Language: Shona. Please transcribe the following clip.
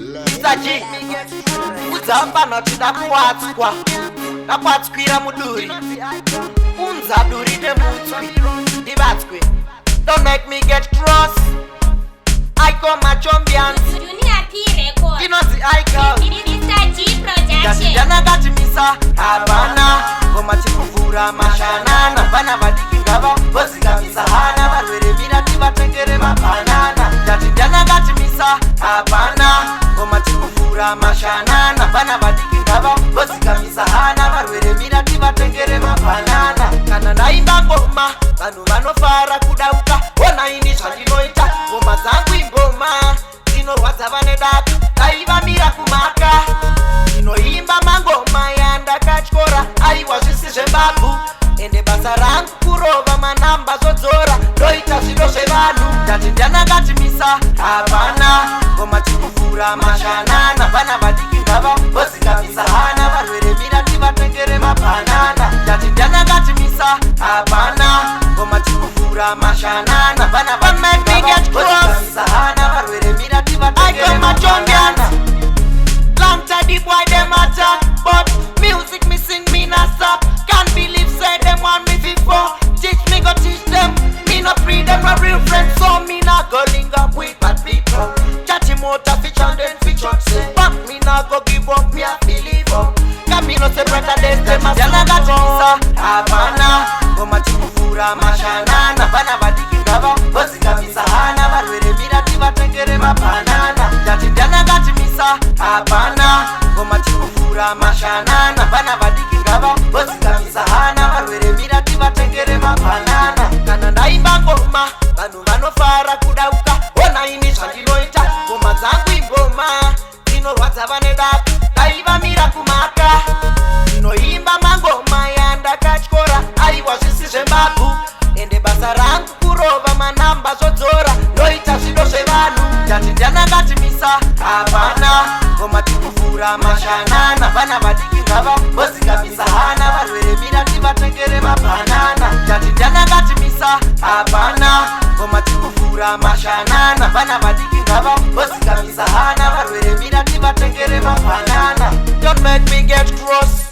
Saji Uzamba noti Napatskwira muduri Unza duri de mutswi Dibatskwi Don't make me get cross I call my champions Junior P record You know the icon Mr. G production Jana gati misa Habana Goma chikufura mashanana Bana badiki ngaba Bozi kamisa hana Barwere mina tiba tengere mapanana Jana gati misa Habana Goma chikufura mashanana Bana badiki ngaba Bozi kamisa hana Barwere mina tiba tengere mapanana Kana naimba ngoma Banu vanofara kudauka Ona ini chandinoita Ngoma zangu ingoma Zinorwadza vane datu Daiva mira kumaka Inoimba mangoma yandakatyora aiwa zvisi zvebabu ende basa rangu kurova manamba zodzora ndoita zviro zvevanhu ndati ndanangatimisa havana ngoma tikuvhura mashanana vana vadiki ngava vozikamisa hana varwere mira tivatengere mabanana ndati ndanangatimisa havana ngoma tikuvhura mashanana vana vozikamisa hana varwere mira tivatengere mabanana. Long time the boy them attack, but music me sing me not stop. Can't believe say them want me before. Teach me go teach them. Me not free them a real friends, so me not go link up with bad people. Chatty motor fish and then fish up say, but me not go give up. Me a believe up. Cause me no say better than them. Yana got me Havana, goma tikuvhura mashanana. Bana badiki ngava, bozi kamisa hana. Varwere mira tivatengere mabanana. Jati yana got me Habana, goma tikuvhura mashanana. Bana badiki ngava, bozi kamisa hana. Varwere mira tivatengere mabanana. Kana ndaimba ngoma, vanhu vanofara kudauka. Ona ini zvandinoita, ngoma dzangu ingoma dzinorwadza vane datu. Daiva mira kumaka, inoimba mangoma yandakatyora aiwa zvisi zvembabu ende basa rangu kurova manamba zodzora ndoita zviro zvevanhu ndati ndanangatimisa havana ngoma tikuvhura mashanana vana vadiki ngava vozikamisa hana varwere mira tivatengere mabanana ndati ndanangatimisa havana ngoma tikuvhura mashanana vana vadiki ngava vozikamisa hana varwere mira tivatengere mabanana. Don't make me get cross